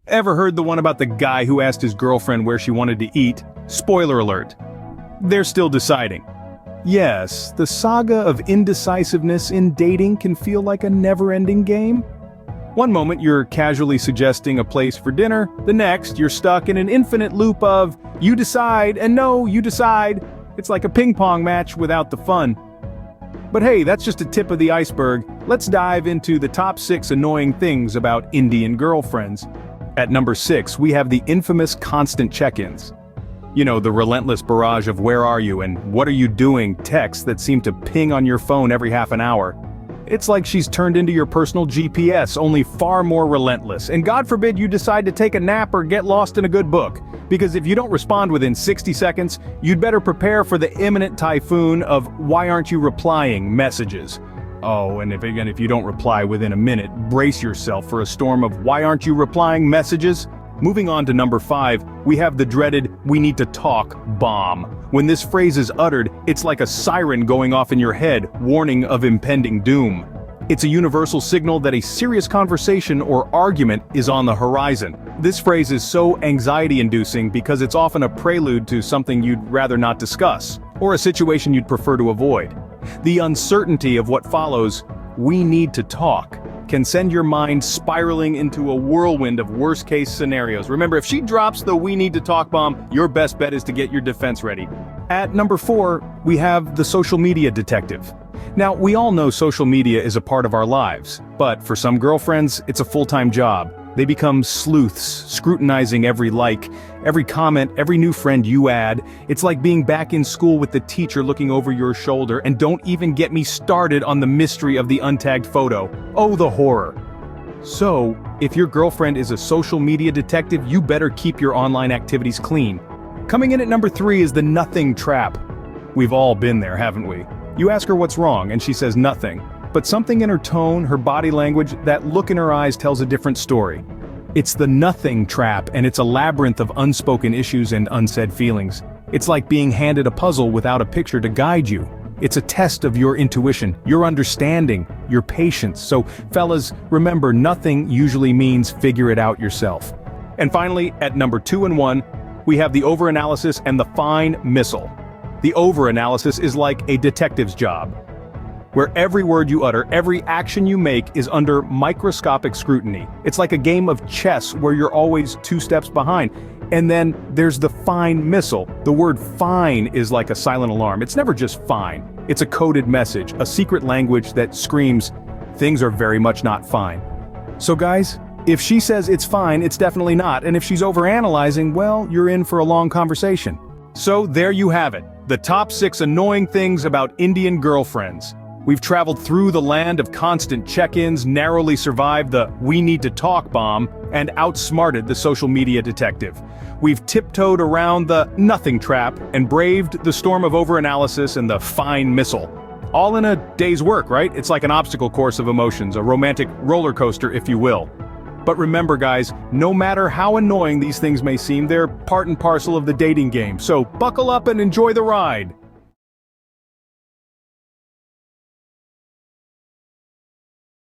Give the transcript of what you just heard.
Ever heard the one about the guy who asked his girlfriend where she wanted to eat? Spoiler alert. They're still deciding. Yes, the saga of indecisiveness in dating can feel like a never-ending game. One moment you're casually suggesting a place for dinner, the next you're stuck in an infinite loop of you decide and no, you decide. It's like a ping-pong match without the fun. But hey, that's just a tip of the iceberg. Let's dive into the top 6 annoying things about Indian girlfriends. At number 6, we have the infamous constant check-ins. You know, the relentless barrage of "where are you" and "what are you doing" texts that seem to ping on your phone every half an hour. It's like she's turned into your personal GPS, only far more relentless. And God forbid you decide to take a nap or get lost in a good book. Because if you don't respond within 60 seconds, you'd better prepare for the imminent typhoon of "why aren't you replying" messages. Oh, and if you don't reply within a minute, brace yourself for a storm of "why aren't you replying" messages. Moving on to number 5, we have the dreaded "we need to talk" bomb. When this phrase is uttered, it's like a siren going off in your head, warning of impending doom. It's a universal signal that a serious conversation or argument is on the horizon. This phrase is so anxiety-inducing because it's often a prelude to something you'd rather not discuss, or a situation you'd prefer to avoid. The uncertainty of what follows, "we need to talk," can send your mind spiraling into a whirlwind of worst-case scenarios. Remember, if she drops the "we need to talk" bomb, your best bet is to get your defense ready. At number 4, we have the social media detective. Now, we all know social media is a part of our lives, but for some girlfriends, it's a full-time job. They become sleuths, scrutinizing every like, every comment, every new friend you add. It's like being back in school with the teacher looking over your shoulder, and don't even get me started on the mystery of the untagged photo. Oh, the horror. So, if your girlfriend is a social media detective, you better keep your online activities clean. Coming in at number 3 is the nothing trap. We've all been there, haven't we? You ask her what's wrong, and she says nothing. But something in her tone, her body language, that look in her eyes tells a different story. It's the nothing trap, and it's a labyrinth of unspoken issues and unsaid feelings. It's like being handed a puzzle without a picture to guide you. It's a test of your intuition, your understanding, your patience. So, fellas, remember, nothing usually means figure it out yourself. And finally, at number 2 and 1, we have the overanalysis and the fine missile. The overanalysis is like a detective's job, where every word you utter, every action you make is under microscopic scrutiny. It's like a game of chess where you're always 2 steps behind. And then there's the fine missile. The word fine is like a silent alarm. It's never just fine. It's a coded message, a secret language that screams, things are very much not fine. So guys, if she says it's fine, it's definitely not. And if she's overanalyzing, well, you're in for a long conversation. So there you have it, the top 6 annoying things about Indian girlfriends. We've traveled through the land of constant check-ins, narrowly survived the "we need to talk" bomb, and outsmarted the social media detective. We've tiptoed around the nothing trap and braved the storm of overanalysis and the fine missile. All in a day's work, right? It's like an obstacle course of emotions, a romantic roller coaster, if you will. But remember, guys, no matter how annoying these things may seem, they're part and parcel of the dating game. So buckle up and enjoy the ride.